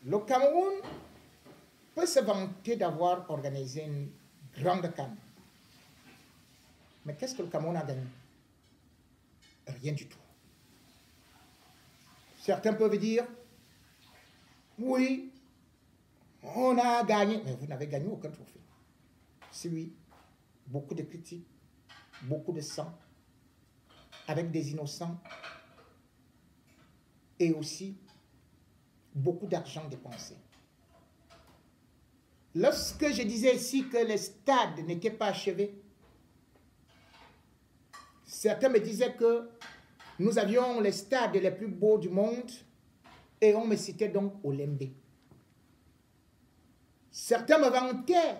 Le Cameroun peut se vanter d'avoir organisé une grande CAN. Mais qu'est-ce que le Cameroun a gagné? Rien du tout. Certains peuvent dire, oui, on a gagné, mais vous n'avez gagné aucun trophée. C'est oui, beaucoup de critiques, beaucoup de sang, avec des innocents, et aussi beaucoup d'argent dépensé. Lorsque je disais ici que les stades n'étaient pas achevés, certains me disaient que nous avions les stades les plus beaux du monde et on me citait donc Olembe. Certains me vantaient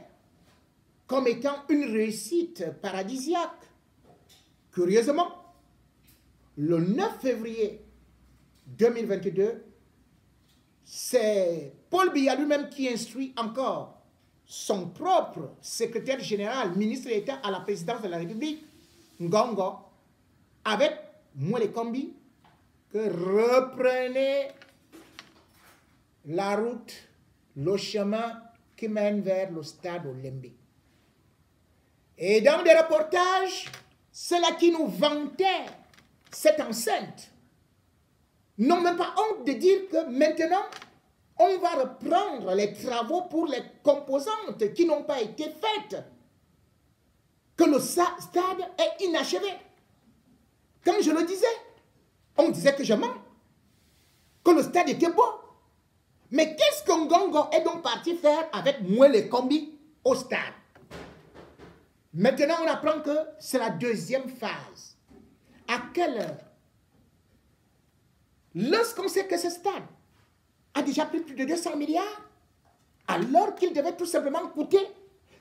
comme étant une réussite paradisiaque. Curieusement, le 9 février 2022, c'est Paul Biya lui-même qui instruit encore son propre secrétaire général, ministre d'État à la présidence de la République, Ngongo, avec Mwele Kombi, que reprenez la route, le chemin qui mène vers le stade Olembe. Et dans des reportages, ceux-là qui nous vantaient cette enceinte n'ont même pas honte de dire que maintenant, on va reprendre les travaux pour les composantes qui n'ont pas été faites. Que le stade est inachevé. Comme je le disais, on disait que je mens. Que le stade était beau. Mais qu'est-ce que Ngongo est donc parti faire avec Mwele Kombi au stade? Maintenant, on apprend que c'est la deuxième phase. À quelle heure? Lorsqu'on sait que ce stade a déjà pris plus de 200 milliards, alors qu'il devait tout simplement coûter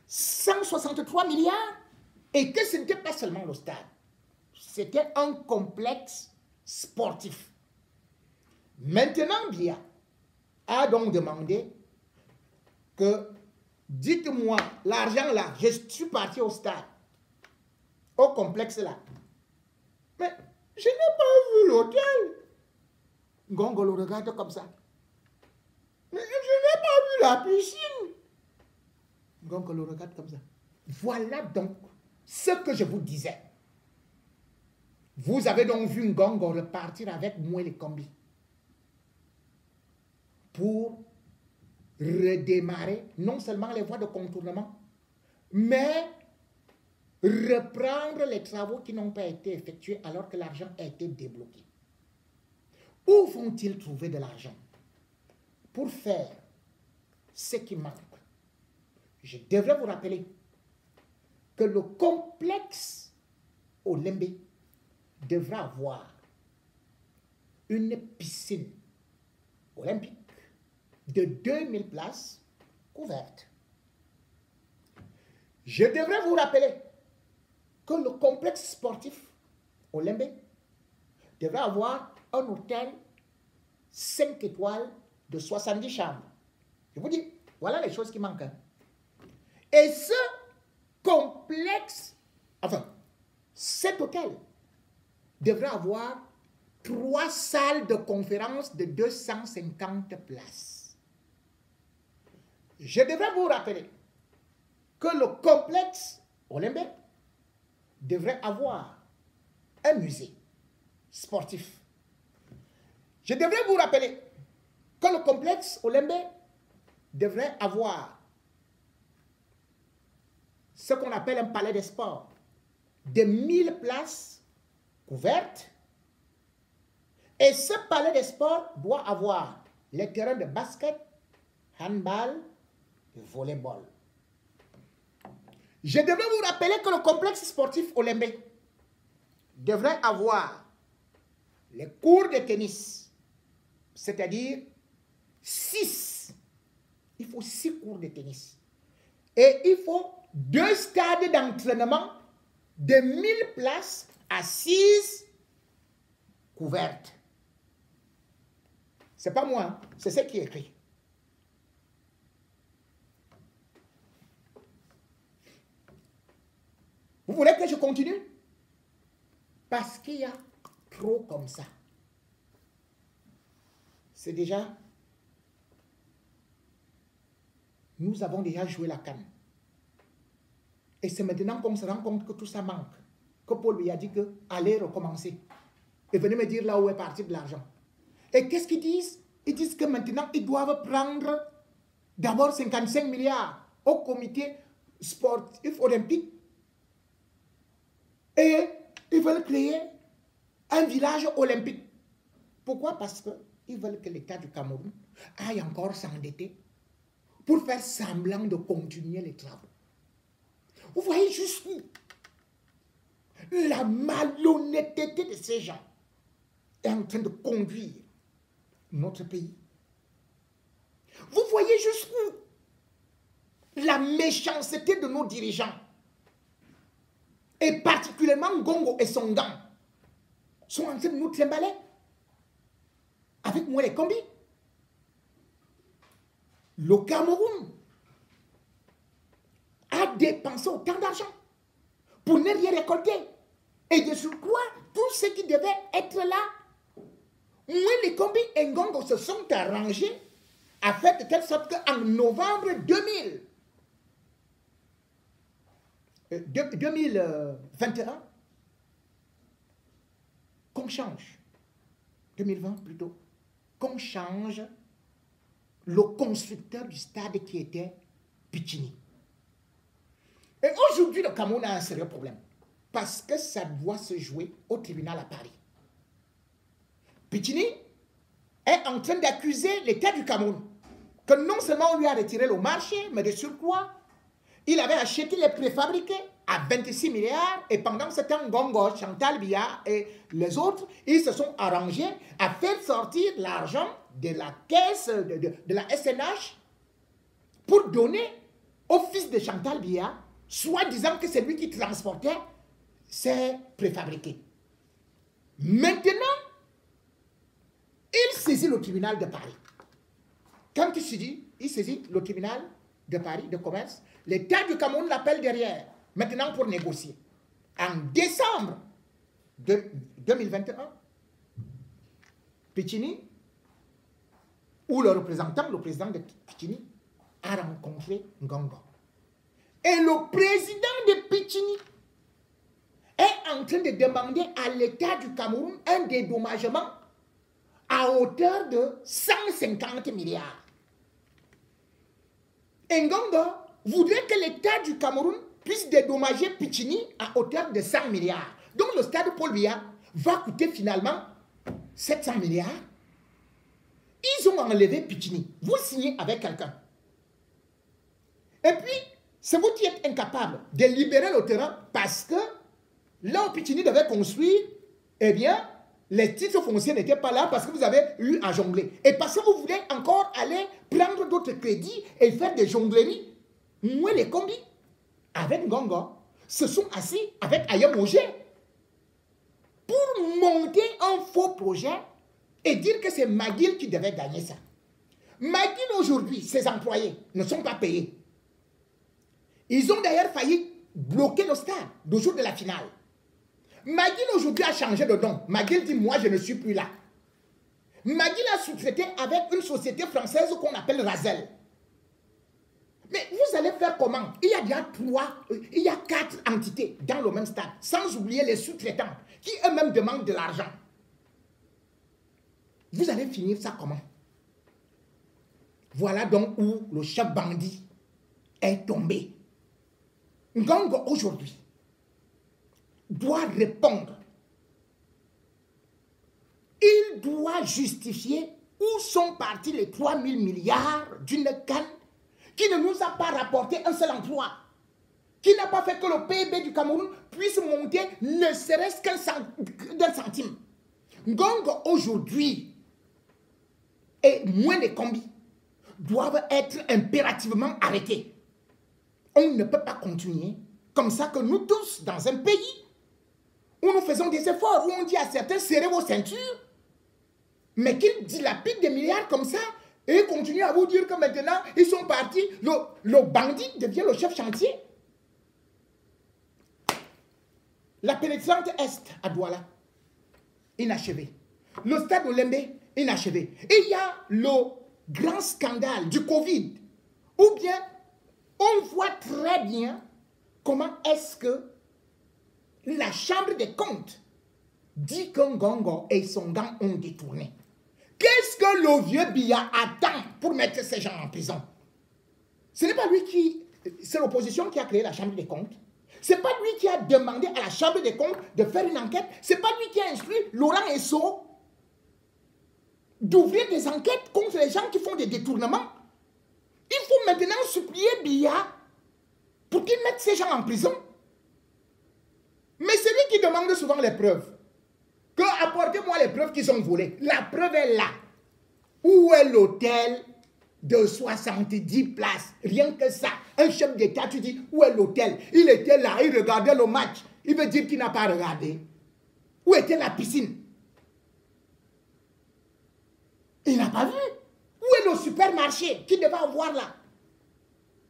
163 milliards, et que ce n'était pas seulement le stade, c'était un complexe sportif. Maintenant, Biya a donc demandé que, dites-moi, l'argent là, je suis parti au stade, au complexe là, mais je n'ai pas vu l'hôtel. Ngongo le regarde comme ça. Mais je n'ai pas vu la piscine. Ngongo le regarde comme ça. Voilà donc ce que je vous disais. Vous avez donc vu Ngongo repartir avec Mwele Kombi pour redémarrer non seulement les voies de contournement, mais reprendre les travaux qui n'ont pas été effectués alors que l'argent a été débloqué. Où vont-ils trouver de l'argent pour faire ce qui manque? Je devrais vous rappeler que le complexe Olembe devra avoir une piscine olympique de 2000 places couvertes. Je devrais vous rappeler que le complexe sportif Olembe devra avoir un hôtel 5 étoiles de 70 chambres. Je vous dis, voilà les choses qui manquent. Et ce complexe, enfin, cet hôtel devrait avoir 3 salles de conférence de 250 places. Je devrais vous rappeler que le complexe Olembe devrait avoir un musée sportif. Je devrais vous rappeler que le complexe Olembe devrait avoir ce qu'on appelle un palais des sports de 1000 places couvertes. Et ce palais des sports doit avoir les terrains de basket, handball et volleyball. Je devrais vous rappeler que le complexe sportif Olembe devrait avoir les cours de tennis, c'est-à-dire 6. Il faut 6 cours de tennis. Et il faut 2 stades d'entraînement de 1000 places assises couvertes. Ce n'est pas moi, hein, c'est ce qui est écrit. Vous voulez que je continue? Parce qu'il y a trop comme ça. C'est déjà nous avons déjà joué la CAN. Et c'est maintenant qu'on se rend compte que tout ça manque. Que Paul lui a dit que allez recommencer. Et venez me dire là où est parti de l'argent. Et qu'est-ce qu'ils disent? Ils disent que maintenant, ils doivent prendre d'abord 55 milliards au comité sportif olympique. Et ils veulent créer un village olympique. Pourquoi? Parce qu'ils veulent que l'État du Cameroun aille encore s'endetter pour faire semblant de continuer les travaux. Vous voyez jusqu'où la malhonnêteté de ces gens est en train de conduire notre pays. Vous voyez jusqu'où la méchanceté de nos dirigeants, et particulièrement Ngongo et son gang, sont en train de nous trimballer avec moi les combis. Le Cameroun a dépensé autant d'argent pour ne rien récolter. Et de surcroît, tout ce qui devait être là, moi les combis et Ngongo se sont arrangés à faire de telle sorte qu'en novembre 2021, qu'on change, 2020 plutôt, qu'on change le constructeur du stade qui était Pichini. Et aujourd'hui, le Cameroun a un sérieux problème, parce que ça doit se jouer au tribunal à Paris. Pichini est en train d'accuser l'État du Cameroun que non seulement on lui a retiré le marché, mais de surcroît, il avait acheté les préfabriqués à 26 milliards et pendant ce temps, Ngongo, Chantal Biya et les autres, ils se sont arrangés à faire sortir l'argent de la caisse de la SNH pour donner au fils de Chantal Biya, soit disant que c'est lui qui transportait ces préfabriqués. Maintenant, il saisit le tribunal de Paris. Quand il saisit le tribunal de Paris, de commerce, l'État du Cameroun l'appelle derrière, maintenant pour négocier. En décembre 2021, Pichini, ou le représentant, le président de Pichini, a rencontré Ngongo. Et le président de Pichini est en train de demander à l'État du Cameroun un dédommagement à hauteur de 150 milliards. Ngongo voudrait que l'État du Cameroun puisse dédommager Pichini à hauteur de 100 milliards. Donc le stade Paul Biya va coûter finalement 700 milliards. Ils ont enlevé Pichini. Vous signez avec quelqu'un. Et puis, c'est vous qui êtes incapable de libérer le terrain parce que là où Pichini devait construire, eh bien, les titres fonciers n'étaient pas là parce que vous avez eu à jongler. Et parce que vous voulez encore aller prendre d'autres crédits et faire des jongleries. Moi, les combis, avec Ngongo, se sont assis avec Ayamogé pour monter un faux projet et dire que c'est McGill qui devait gagner ça. McGill, aujourd'hui, ses employés ne sont pas payés. Ils ont d'ailleurs failli bloquer le stade le jour de la finale. McGill aujourd'hui a changé de nom. McGill dit, moi je ne suis plus là. McGill a sous-traité avec une société française qu'on appelle Razel. Mais vous allez faire comment? Il y a déjà 4 entités dans le même stade, sans oublier les sous-traitants, qui eux-mêmes demandent de l'argent. Vous allez finir ça comment? Voilà donc où le chef bandit est tombé. Ngongo aujourd'hui doit répondre. Il doit justifier où sont partis les 3 000 milliards d'une canne qui ne nous a pas rapporté un seul emploi, qui n'a pas fait que le PIB du Cameroun puisse monter ne serait-ce d'un centime. Ngongo aujourd'hui et moins les combis doivent être impérativement arrêtés. On ne peut pas continuer comme ça que nous tous, dans un pays où nous faisons des efforts, où on dit à certains serrez vos ceintures, mais qu'ils dilapident des milliards comme ça et continuent à vous dire que maintenant ils sont partis, le bandit devient le chef chantier. La pénétrante Est à Douala, inachevé. Le stade Olembe, inachevé. Et il y a le grand scandale du Covid, ou bien on voit très bien comment est-ce que la Chambre des comptes dit que Ngongo et son gang ont détourné. Qu'est-ce que le vieux Biya attend pour mettre ces gens en prison? Ce n'est pas lui qui... C'est l'opposition qui a créé la Chambre des comptes. Ce n'est pas lui qui a demandé à la Chambre des comptes de faire une enquête. Ce n'est pas lui qui a instruit Laurent Esso d'ouvrir des enquêtes contre les gens qui font des détournements. Il faut maintenant supplier Biya pour qu'il mette ces gens en prison. Mais c'est lui qui demande souvent les preuves. Que apportez-moi les preuves qu'ils ont volées. La preuve est là. Où est l'hôtel de 70 places? Rien que ça. Un chef d'État, tu dis, où est l'hôtel? Il était là, il regardait le match. Il veut dire qu'il n'a pas regardé. Où était la piscine? Il n'a pas vu. Où est le supermarché qu'il devait avoir là?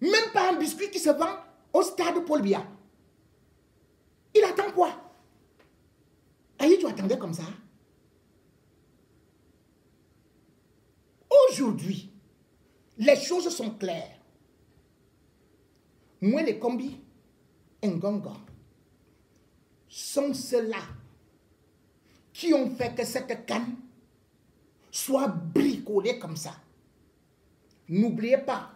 Même pas un biscuit qui se vend au stade Paul Biya. Il attend quoi? Aïe, tu attendais comme ça? Aujourd'hui, les choses sont claires. Moi, les combis, Ngongo, sont ceux-là qui ont fait que cette canne soit bricolée comme ça. N'oubliez pas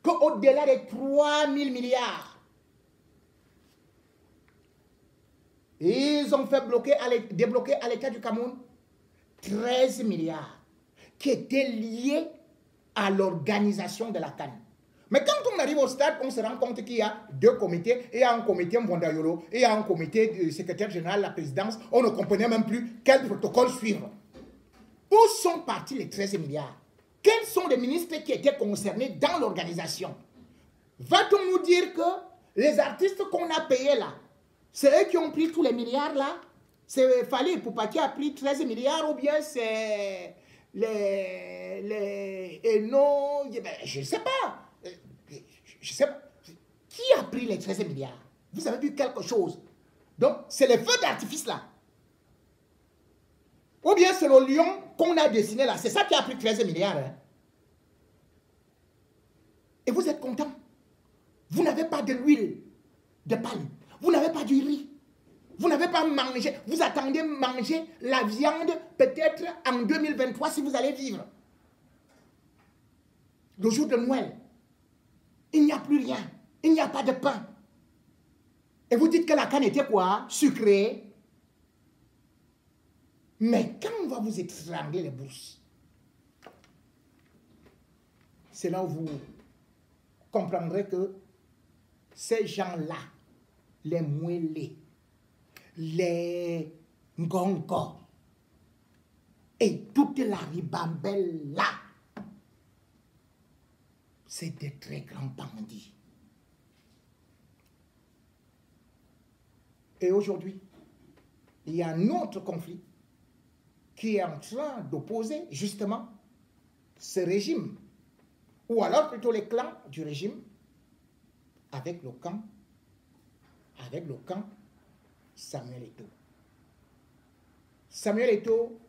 qu'au-delà des 3 000 milliards, ils ont fait débloquer à l'État du Cameroun 13 milliards qui étaient liés à l'organisation de la CAN. Mais quand on arrive au stade, on se rend compte qu'il y a 2 comités. Il y a un comité Mwandayolo et il y a un comité du secrétaire général de la présidence. On ne comprenait même plus quel protocole suivre. Où sont partis les 13 milliards? Quels sont les ministres qui étaient concernés dans l'organisation? Va-t-on nous dire que les artistes qu'on a payés là, c'est eux qui ont pris tous les milliards là? C'est Fally Ipupa qui a pris 13 milliards ou bien c'est les Eno? Je ne sais pas. Je sais pas. Qui a pris les 13 milliards? Vous avez vu quelque chose? Donc, c'est les feux d'artifice là. Ou bien c'est le lion qu'on a dessiné là. C'est ça qui a pris 13 milliards. Hein? Et vous êtes content. Vous n'avez pas de l'huile de palme. Vous n'avez pas du riz. Vous n'avez pas mangé. Vous attendez manger la viande peut-être en 2023 si vous allez vivre. Le jour de Noël. Il n'y a plus rien. Il n'y a pas de pain. Et vous dites que la canne était quoi? Sucrée. Mais quand on va vous étrangler les bourses, c'est là où vous comprendrez que ces gens-là, les Mouélés, les Ngongo et toute la ribambelle là, c'est des très grands bandits. Et aujourd'hui, il y a un autre conflit qui est en train d'opposer justement ce régime, ou alors plutôt les clans du régime, avec le camp Samuel Eto'o. Samuel Eto'o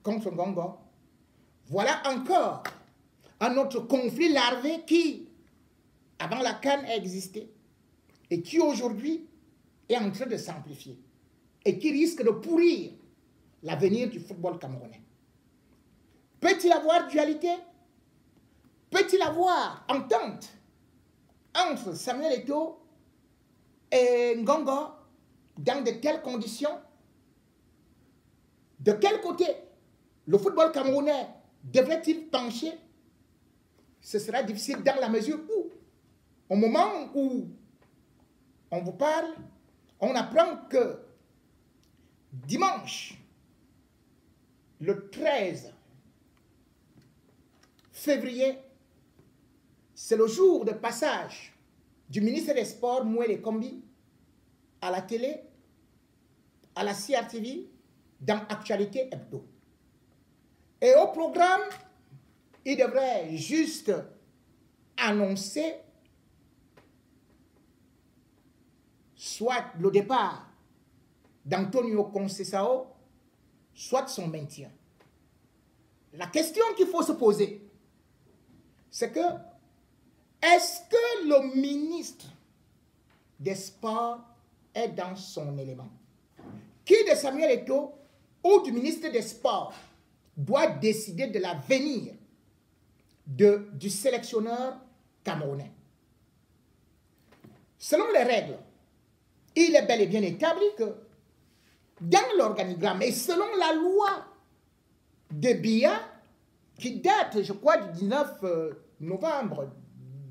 contre Ngongo. Voilà encore un autre conflit larvé qui, avant la CAN, a existé et qui aujourd'hui est en train de s'amplifier et qui risque de pourrir l'avenir du football camerounais. Peut-il avoir dualité? Peut-il avoir entente entre Samuel Eto'o et Ngongo dans de telles conditions? De quel côté le football camerounais devrait-il pencher? Ce sera difficile dans la mesure où, au moment où on vous parle, on apprend que dimanche, le 13 février, c'est le jour de passage du ministre des Sports, Mouélé Kombi, à la télé, à la CRTV, dans Actualité Hebdo. Et au programme, il devrait juste annoncer soit le départ d'Antonio Conceição, soit son maintien. La question qu'il faut se poser, c'est que Est-ce que le ministre des Sports est dans son élément? Qui de Samuel Eto'o ou du ministre des Sports doit décider de l'avenir du sélectionneur camerounais? Selon les règles, il est bel et bien établi que dans l'organigramme et selon la loi de Biya, qui date, je crois, du 19 novembre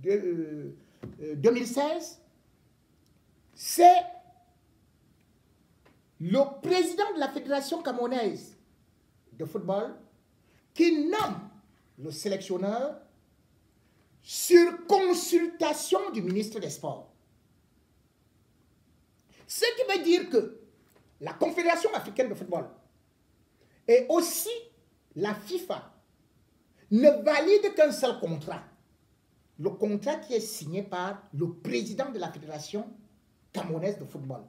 2016, c'est le président de la Fédération camerounaise de football qui nomme le sélectionneur sur consultation du ministre des Sports. Ce qui veut dire que la Confédération africaine de football et aussi la FIFA ne valident qu'un seul contrat. Le contrat qui est signé par le président de la Fédération camerounaise de football.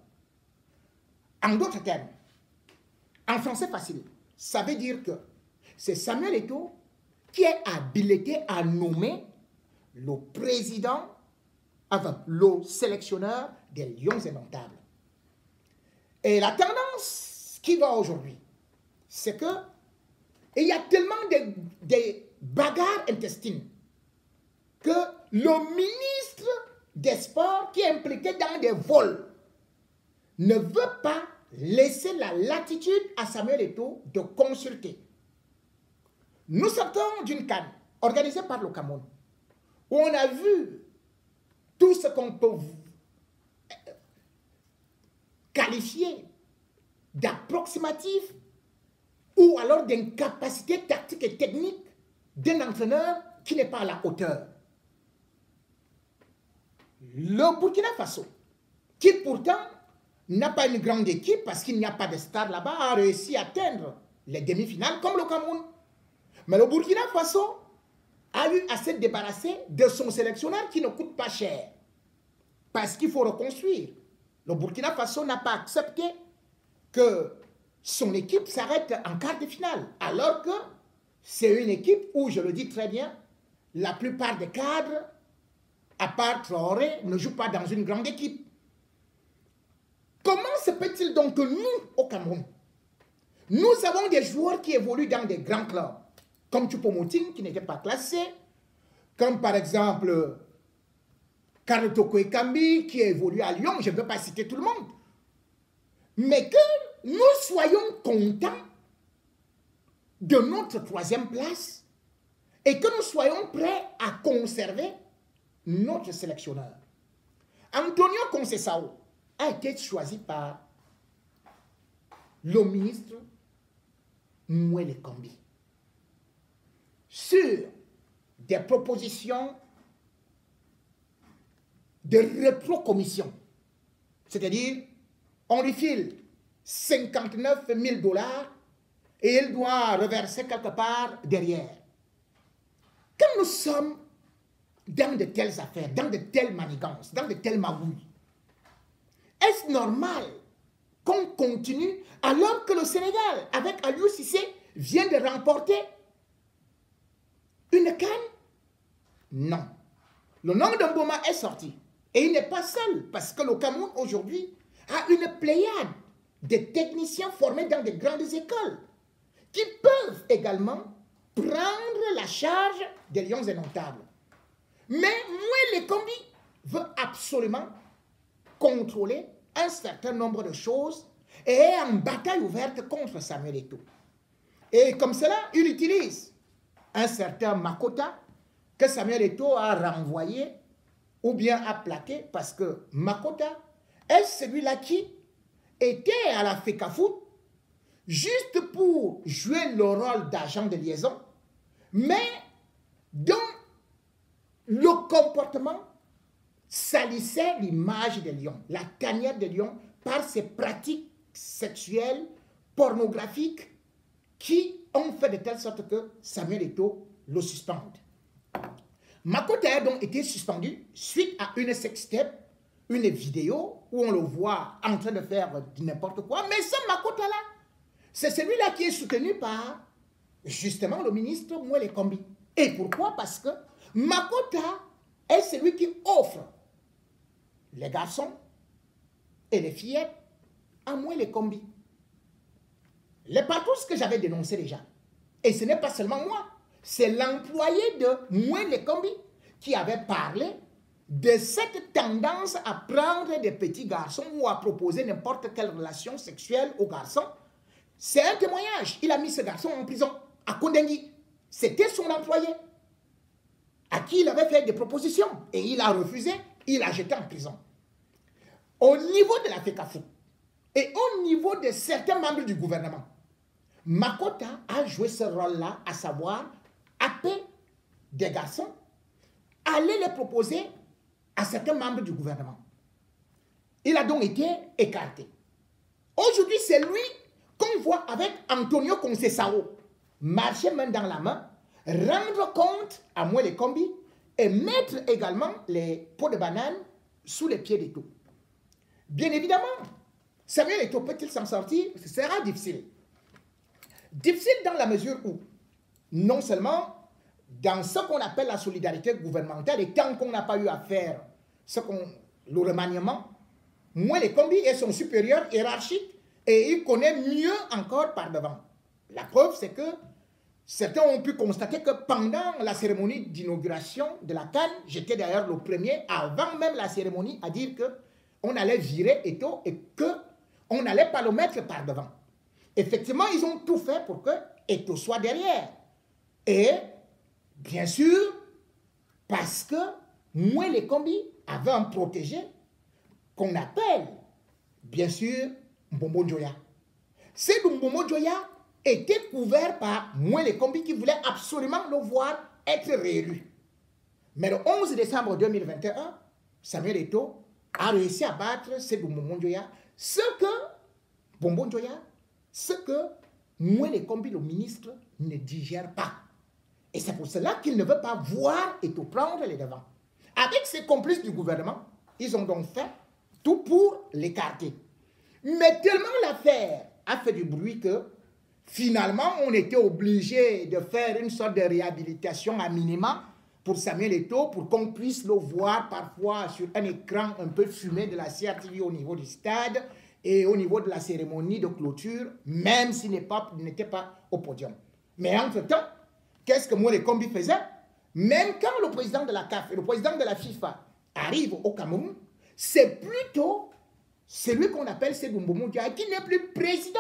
En d'autres termes, en français facile, ça veut dire que c'est Samuel Eto'o qui est habilité à nommer le président, enfin, le sélectionneur des Lions indomptables. Et la tendance qui va aujourd'hui, c'est que il y a tellement de bagarres intestines que le ministre des Sports qui est impliqué dans des vols ne veut pas laisser la latitude à Samuel Eto'o de consulter. Nous sortons d'une CAN organisée par le Cameroun où on a vu tout ce qu'on peut qualifié d'approximatif ou alors d'incapacité tactique et technique d'un entraîneur qui n'est pas à la hauteur. Le Burkina Faso, qui pourtant n'a pas une grande équipe parce qu'il n'y a pas de stade là-bas, a réussi à atteindre les demi-finales comme le Cameroun. Mais le Burkina Faso a eu à se débarrasser de son sélectionneur qui ne coûte pas cher parce qu'il faut reconstruire. Le Burkina Faso n'a pas accepté que son équipe s'arrête en quart de finale, alors que c'est une équipe où, je le dis très bien, la plupart des cadres, à part Traoré, ne jouent pas dans une grande équipe. Comment se peut-il donc que nous, au Cameroun, nous avons des joueurs qui évoluent dans des grands clubs, comme Choupo-Moting, qui n'était pas classé, comme par exemple Carlo Toko Ekambi, qui évolue à Lyon, je ne veux pas citer tout le monde, mais que nous soyons contents de notre troisième place et que nous soyons prêts à conserver notre sélectionneur. Antonio Conceição a été choisi par le ministre Mwele Kombi sur des propositions de rétrocommission. C'est-à-dire, on lui file 59 000 $ et il doit reverser quelque part derrière. Quand nous sommes dans de telles affaires, dans de telles manigances, dans de telles magouilles, est-ce normal qu'on continue alors que le Sénégal, avec Aliou Cissé, vient de remporter une CAN? Non. Le nom de Mboma est sorti. Et il n'est pas seul, parce que le Cameroun aujourd'hui a une pléiade de techniciens formés dans de grandes écoles qui peuvent également prendre la charge des Lions indomptables. Mais Mwele Kombi veut absolument contrôler un certain nombre de choses et est en bataille ouverte contre Samuel Eto'o. Et comme cela, il utilise un certain Makota que Samuel Eto'o a renvoyé ou bien a plaqué parce que Makota est celui-là qui était à la FECAFOOT juste pour jouer le rôle d'agent de liaison, mais dont le comportement salissait l'image des lions, la tanière des lions, par ses pratiques sexuelles, pornographiques, qui ont fait de telle sorte que Samuel Eto'o le suspende. Makota a donc été suspendu suite à une sextape, une vidéo où on le voit en train de faire n'importe quoi. Mais ce Makota-là, c'est celui-là qui est soutenu par justement le ministre Mwele Kombi. Et pourquoi? Parce que Makota est celui qui offre les garçons et les fillettes à moins les combis. Les patous que j'avais dénoncé déjà. Et ce n'est pas seulement moi, c'est l'employé de moins les combis qui avait parlé de cette tendance à prendre des petits garçons ou à proposer n'importe quelle relation sexuelle aux garçons. C'est un témoignage. Il a mis ce garçon en prison à Kondengui. C'était son employé à qui il avait fait des propositions et il a refusé, il a jeté en prison. Au niveau de la FECAFOOT et au niveau de certains membres du gouvernement, Makota a joué ce rôle-là, à savoir appeler des garçons, aller les proposer à certains membres du gouvernement. Il a donc été écarté. Aujourd'hui, c'est lui qu'on voit avec Antonio Conceição marcher main dans la main, rendre compte à moi les combis et mettre également les pots de banane sous les pieds d'Eto'o. Bien évidemment, Samuel Eto'o peut-il s'en sortir? Ce sera difficile. Difficile dans la mesure où, non seulement dans ce qu'on appelle la solidarité gouvernementale, et tant qu'on n'a pas eu à faire le remaniement, moi les combis est son supérieur hiérarchique et il connaît mieux encore par devant. La preuve, c'est que certains ont pu constater que pendant la cérémonie d'inauguration de la CAN, j'étais d'ailleurs le premier, avant même la cérémonie, à dire qu'on allait virer Eto'o et qu'on n'allait pas le mettre par devant. Effectivement, ils ont tout fait pour que Eto'o soit derrière. Et, bien sûr, parce que moi, les combis avaient un protégé qu'on appelle, bien sûr, Mbombo Njoya. C'est Mbombo Njoya était couvert par moi, les combis qui voulaient absolument le voir être réélu. Mais le 11 décembre 2021, Samuel Eto'o a réussi à battre Sédou Mbombo Njoya, ce que moi, les combis, le ministre, ne digère pas. Et c'est pour cela qu'il ne veut pas voir Eto'o prendre les devants. Avec ses complices du gouvernement, ils ont donc fait tout pour l'écarter. Mais tellement l'affaire a fait du bruit que finalement, on était obligé de faire une sorte de réhabilitation à minima pour Samuel Eto'o, pour qu'on puisse le voir parfois sur un écran un peu fumé de la CRTV au niveau du stade et au niveau de la cérémonie de clôture, même s'il n'était pas au podium. Mais entre-temps, qu'est-ce que moi les combis faisaient? Même quand le président de la CAF et le président de la FIFA arrivent au Cameroun, c'est plutôt celui qu'on appelle Sédou Mbombo Njoya, qui n'est plus président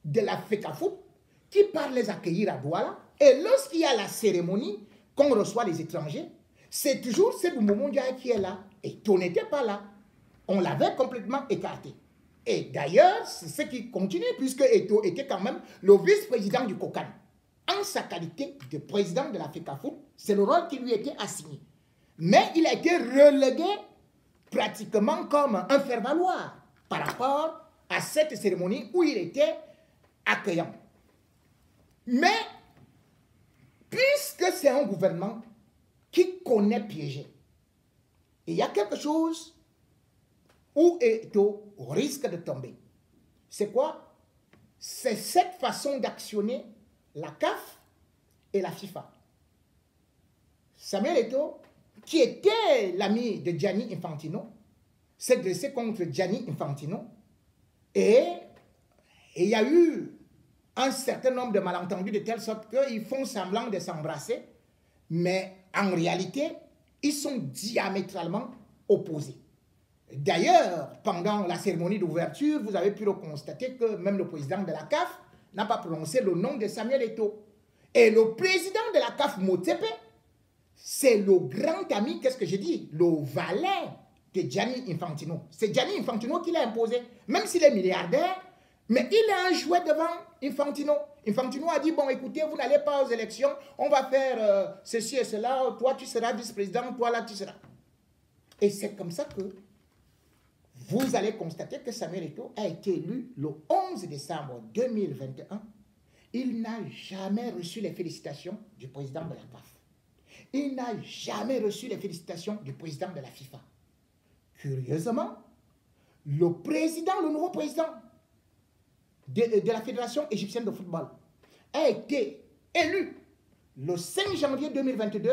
de la FECAFOOT, qui part les accueillir à Douala. Et lorsqu'il y a la cérémonie, qu'on reçoit les étrangers, c'est toujours Sédou Mbombo Njoya qui est là. Et Eto'o n'était pas là. On l'avait complètement écarté. Et d'ailleurs, c'est ce qui continue, puisque Eto'o était quand même le vice-président du COCAN. En sa qualité de président de la FECAFOOT, c'est le rôle qui lui était assigné. Mais il a été relégué pratiquement comme un faire-valoir par rapport à cette cérémonie où il était accueillant. Mais, puisque c'est un gouvernement qui connaît piéger, il y a quelque chose où Eto'o risque de tomber. C'est quoi? C'est cette façon d'actionner la CAF et la FIFA. Samuel Eto'o, qui était l'ami de Gianni Infantino, s'est dressé contre Gianni Infantino et il y a eu un certain nombre de malentendus de telle sorte qu'ils font semblant de s'embrasser, mais en réalité, ils sont diamétralement opposés. D'ailleurs, pendant la cérémonie d'ouverture, vous avez pu le constater que même le président de la CAF n'a pas prononcé le nom de Samuel Eto'o. Et le président de la CAF, Motsepe, c'est le grand ami, qu'est-ce que j'ai dit? Le valet de Gianni Infantino. C'est Gianni Infantino qui l'a imposé, même s'il est milliardaire, mais il a un jouet devant Infantino. Infantino a dit, bon, écoutez, vous n'allez pas aux élections, on va faire ceci et cela, toi tu seras vice-président, toi là tu seras. Et c'est comme ça que vous allez constater que Samuel Eto'o a été élu le 11 décembre 2021. Il n'a jamais reçu les félicitations du président de la CAF. Il n'a jamais reçu les félicitations du président de la FIFA. Curieusement, le nouveau président de la Fédération égyptienne de football a été élu le 5 janvier 2022.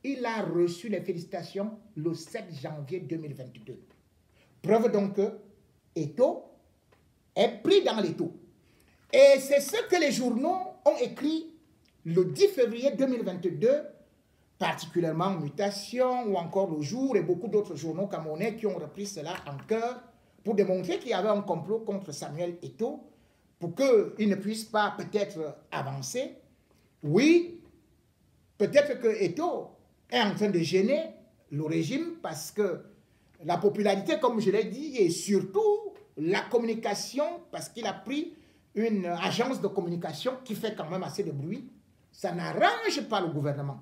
il a reçu les félicitations le 7 janvier 2022. Preuve donc que Eto'o est pris dans l'étau. Et c'est ce que les journaux ont écrit le 10 février 2022, particulièrement Mutation ou encore Le Jour et beaucoup d'autres journaux camerounais qui ont repris cela en cœur pour démontrer qu'il y avait un complot contre Samuel Eto'o pour qu'il ne puisse pas peut-être avancer. Oui, peut-être que Eto'o est en train de gêner le régime parce que la popularité, comme je l'ai dit, et surtout la communication, parce qu'il a pris une agence de communication qui fait quand même assez de bruit, ça n'arrange pas le gouvernement.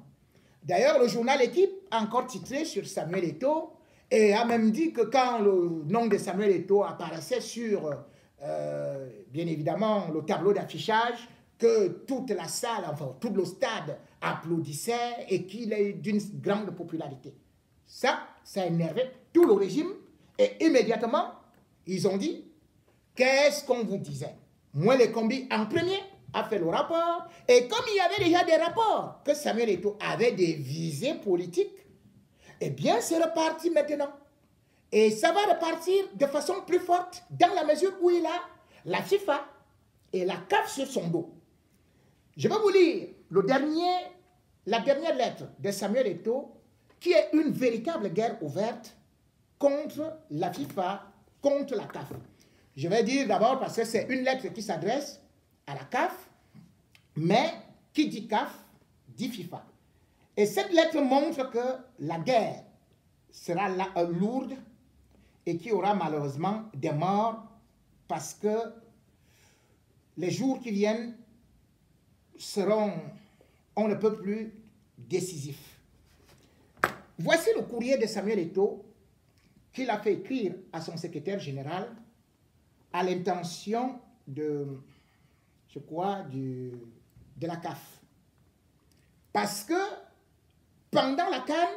D'ailleurs, le journal Équipe a encore titré sur Samuel Eto'o et a même dit que quand le nom de Samuel Eto'o apparaissait sur, bien évidemment, le tableau d'affichage, que toute la salle, enfin tout le stade applaudissait et qu'il est d'une grande popularité. Ça a énervé tout le régime et immédiatement, ils ont dit, qu'est-ce qu'on vous disait? Moi, les combis en premier a fait le rapport et comme il y avait déjà des rapports que Samuel Eto'o avait des visées politiques, eh bien, c'est reparti maintenant. Et ça va repartir de façon plus forte dans la mesure où il a la FIFA et la CAF sur son dos. Je vais vous lire la dernière lettre de Samuel Eto'o qui est une véritable guerre ouverte contre la FIFA, contre la CAF. Je vais dire d'abord parce que c'est une lettre qui s'adresse à la CAF, mais qui dit CAF dit FIFA. Et cette lettre montre que la guerre sera lourde et qu'il y aura malheureusement des morts parce que les jours qui viennent seront, on ne peut plus, décisifs. Voici le courrier de Samuel Eto'o qu'il a fait écrire à son secrétaire général à l'intention de, je crois, de la CAF. Parce que pendant la CAN,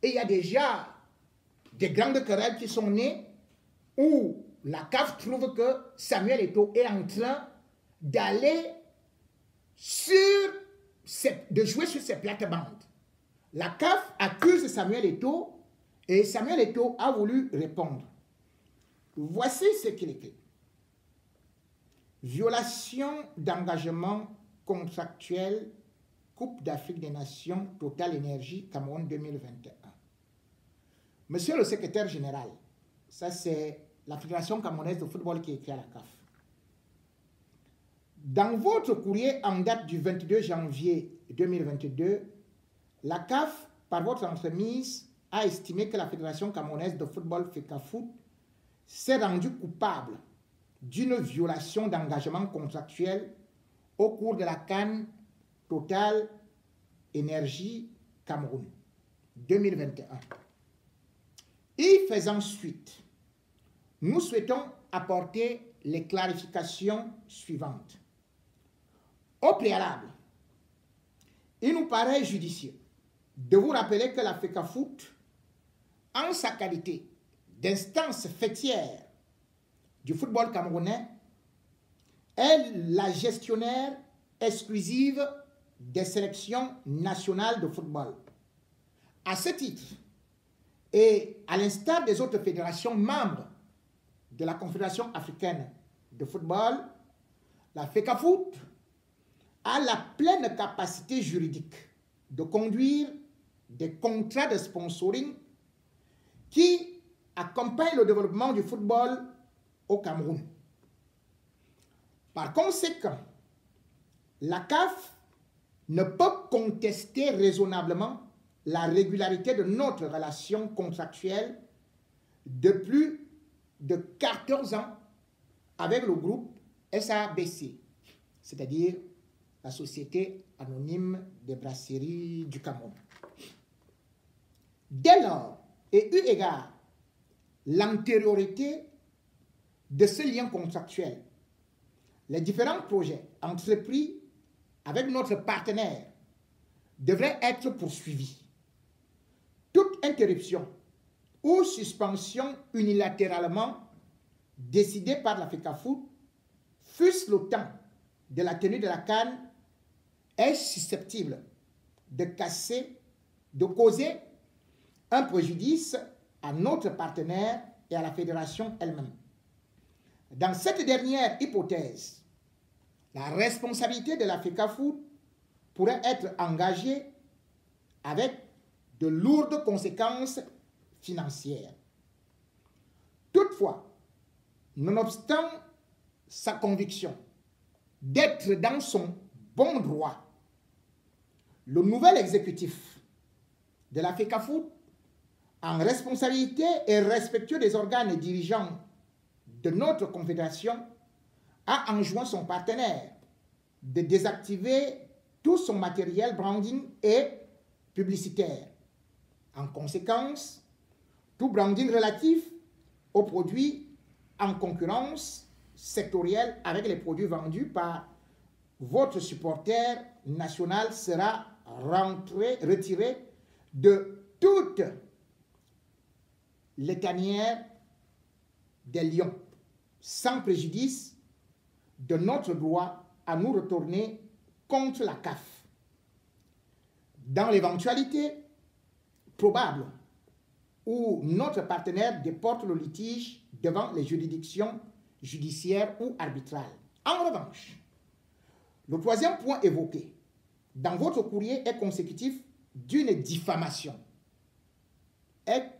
il y a déjà des grandes querelles qui sont nées où la CAF trouve que Samuel Eto'o est en train d'aller de jouer sur ses plates-bandes. La CAF accuse Samuel Eto'o et Samuel Eto'o a voulu répondre. Voici ce qu'il écrit. Violation d'engagement contractuel Coupe d'Afrique des Nations Total Énergie Cameroun 2021. Monsieur le secrétaire général, ça c'est la Fédération camerounaise de football qui écrit à la CAF. Dans votre courrier en date du 22 janvier 2022, la CAF, par votre entremise, a estimé que la Fédération camerounaise de football FECAFOOT s'est rendue coupable d'une violation d'engagement contractuel au cours de la CAN Total Énergie Cameroun 2021. Y faisant suite, nous souhaitons apporter les clarifications suivantes. Au préalable, il nous paraît judicieux de vous rappeler que la FECAFOOT, en sa qualité d'instance fêtière du football camerounais, est la gestionnaire exclusive des sélections nationales de football. À ce titre, et à l'instar des autres fédérations membres de la Confédération africaine de football, la FECAFOOT a la pleine capacité juridique de conduire des contrats de sponsoring qui accompagnent le développement du football au Cameroun. Par conséquent, la CAF ne peut contester raisonnablement la régularité de notre relation contractuelle de plus de 14 ans avec le groupe SABC, c'est-à-dire la Société anonyme des brasseries du Cameroun. Dès lors, et eu égard l'antériorité de ce lien contractuel, les différents projets entrepris avec notre partenaire devraient être poursuivis. Toute interruption ou suspension unilatéralement décidée par la FECAFOOT, fût-ce le temps de la tenue de la CAN, est susceptible de casser de causer un préjudice à notre partenaire et à la fédération elle-même. Dans cette dernière hypothèse, la responsabilité de la FECAFOOT pourrait être engagée avec de lourdes conséquences financières. Toutefois, nonobstant sa conviction d'être dans son bon droit, le nouvel exécutif de la FECAFOOT, en responsabilité et respectueux des organes dirigeants de notre confédération, a enjoint son partenaire de désactiver tout son matériel branding et publicitaire. En conséquence, tout branding relatif aux produits en concurrence sectorielle avec les produits vendus par votre supporter national sera retiré de toute les tanières des lions, sans préjudice de notre droit à nous retourner contre la CAF. Dans l'éventualité probable où notre partenaire déporte le litige devant les juridictions judiciaires ou arbitrales. En revanche, le troisième point évoqué dans votre courrier est consécutif d'une diffamation. Est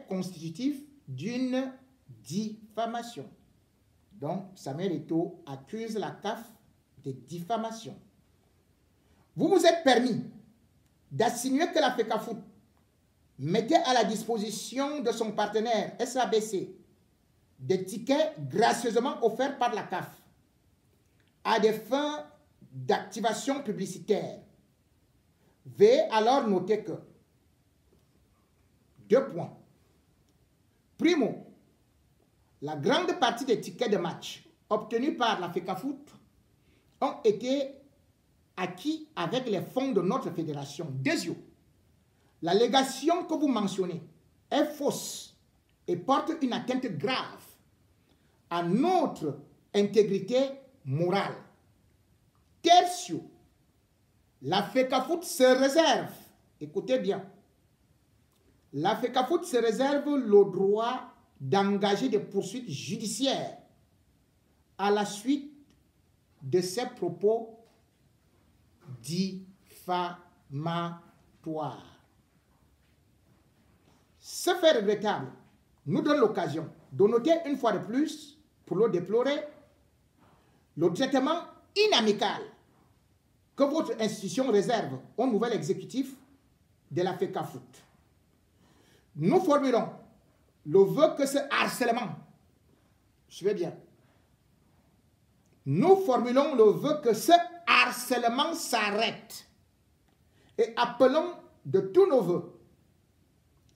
constitutif d'une diffamation. Donc, Samuel Eto'o accuse la CAF de diffamation. Vous vous êtes permis d'insinuer que la FECAFOOT mettait à la disposition de son partenaire SABC des tickets gracieusement offerts par la CAF à des fins d'activation publicitaire. Veuillez alors noter que 2 points. Primo, la grande partie des tickets de match obtenus par la FECAFOOT ont été acquis avec les fonds de notre fédération. Deuxièmement, l'allégation que vous mentionnez est fausse et porte une atteinte grave à notre intégrité morale. Tertio, la FECAFOOT se réserve, écoutez bien, la FECAFOOT se réserve le droit d'engager des poursuites judiciaires à la suite de ces propos diffamatoires. Ce fait regrettable nous donne l'occasion de noter une fois de plus, pour le déplorer, le traitement inamical que votre institution réserve au nouvel exécutif de la FECAFOOT. Nous formulons le vœu que ce harcèlement, suivez bien, nous formulons le vœu que ce harcèlement s'arrête et appelons de tous nos vœux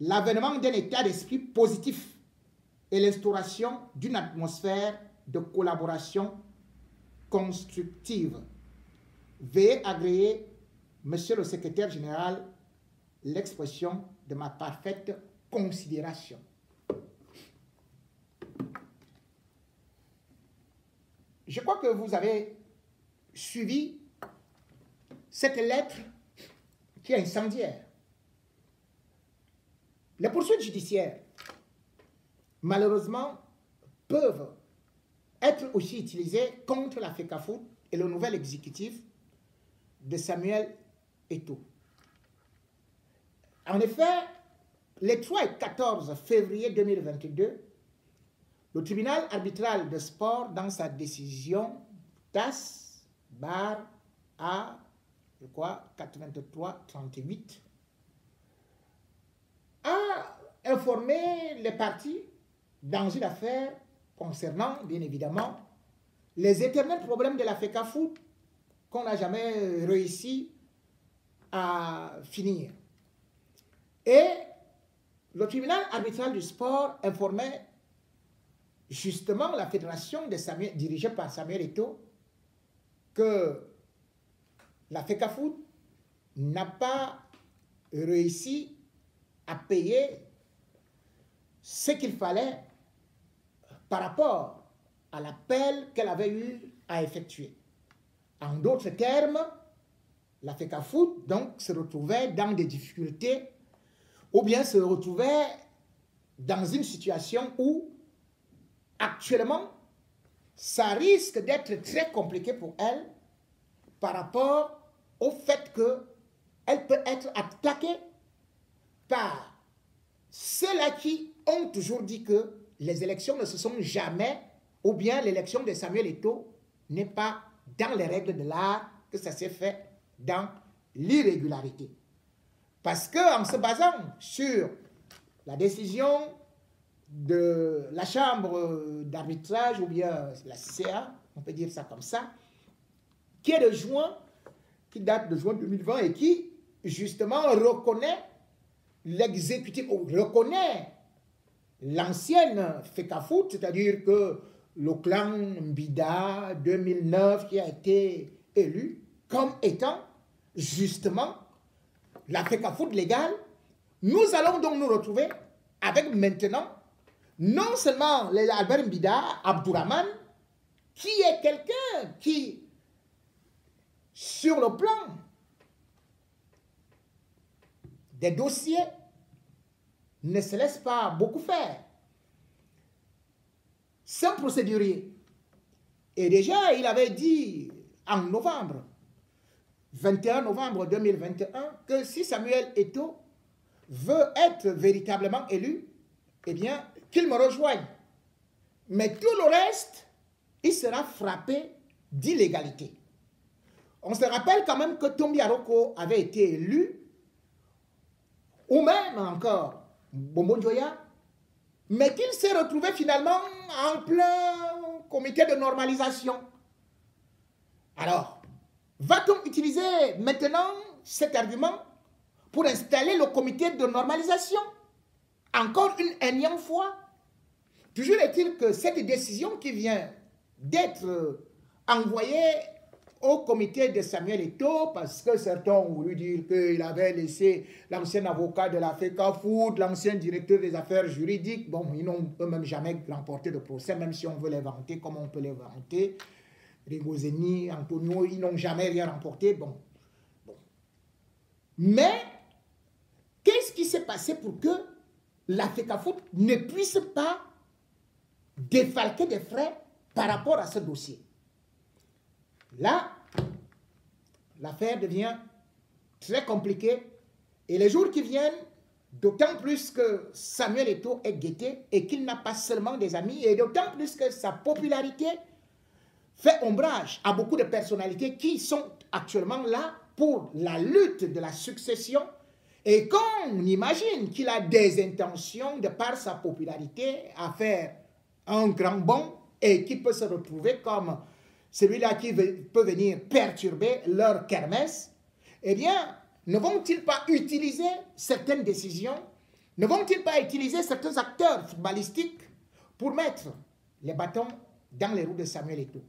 l'avènement d'un état d'esprit positif et l'instauration d'une atmosphère de collaboration constructive. Veuillez agréer, Monsieur le Secrétaire général, l'expression de ma parfaite considération. Je crois que vous avez suivi cette lettre qui est incendiaire. Les poursuites judiciaires, malheureusement, peuvent être aussi utilisées contre la FECAFOOT et le nouvel exécutif de Samuel Eto'o. En effet, les 3 et 14 février 2022, le tribunal arbitral de sport, dans sa décision TAS/A, je crois, 83-38, a informé les parties dans une affaire concernant, bien évidemment, les éternels problèmes de la FECAFOOT qu'on n'a jamais réussi à finir. Et le tribunal arbitral du sport informait justement la fédération dirigée par Samuel Eto'o que la FECAFOOT n'a pas réussi à payer ce qu'il fallait par rapport à l'appel qu'elle avait eu à effectuer. En d'autres termes, la FECAFOOT donc se retrouvait dans des difficultés ou bien se retrouvait dans une situation où actuellement ça risque d'être très compliqué pour elle par rapport au fait qu'elle peut être attaquée par ceux-là qui ont toujours dit que les élections ne se sont jamais, ou bien l'élection de Samuel Eto'o n'est pas dans les règles de l'art, que ça s'est fait dans l'irrégularité. Parce qu'en se basant sur la décision de la chambre d'arbitrage, ou bien la CA, on peut dire ça comme ça, qui est de juin, qui date de juin 2020 et qui, justement, reconnaît l'exécutif, ou reconnaît l'ancienne FECAFOOT, c'est-à-dire que le clan Mbida 2009 qui a été élu comme étant justement la FECAFOOT légale. Nous allons donc nous retrouver avec maintenant non seulement Albert Mbida, Abdourahmane, qui est quelqu'un qui, sur le plan des dossiers, ne se laisse pas beaucoup faire. C'est un procédurier. Et déjà, il avait dit en novembre, 21 novembre 2021, que si Samuel Eto'o veut être véritablement élu, eh bien, qu'il me rejoigne. Mais tout le reste, il sera frappé d'illégalité. On se rappelle quand même que Tombi Aroko avait été élu, ou même encore Bombo Njoya, mais qu'il s'est retrouvé finalement en plein comité de normalisation. Alors, va-t-on utiliser maintenant cet argument pour installer le comité de normalisation? Encore une énième fois. Toujours est-il que cette décision qui vient d'être envoyée au comité de Samuel Eto'o, parce que certains ont voulu dire qu'il avait laissé l'ancien avocat de la FECAFOOT, l'ancien directeur des affaires juridiques. Bon, ils n'ont eux-mêmes jamais remporté de procès, même si on veut les vanter, comme on peut les vanter. Rigozeni, Antonio, ils n'ont jamais rien remporté. Bon. Mais, qu'est-ce qui s'est passé pour que la FECAFOOT ne puisse pas défalquer des frais par rapport à ce dossier? Là, l'affaire devient très compliquée et les jours qui viennent, d'autant plus que Samuel Eto'o est guetté et qu'il n'a pas seulement des amis, et d'autant plus que sa popularité fait ombrage à beaucoup de personnalités qui sont actuellement là pour la lutte de la succession, et quand on imagine qu'il a des intentions, de par sa popularité, à faire un grand bond et qui peut se retrouver comme celui-là qui peut venir perturber leur kermesse, eh bien, ne vont-ils pas utiliser certaines décisions, ne vont-ils pas utiliser certains acteurs footballistiques pour mettre les bâtons dans les roues de Samuel Eto'o?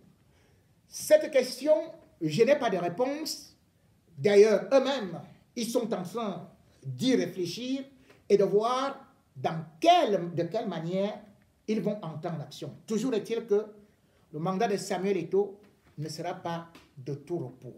Cette question, je n'ai pas de réponse. D'ailleurs, eux-mêmes, ils sont en train d'y réfléchir et de voir de quelle manière ils vont entrer en action. Toujours est-il que le mandat de Samuel Eto'o ne sera pas de tout repos.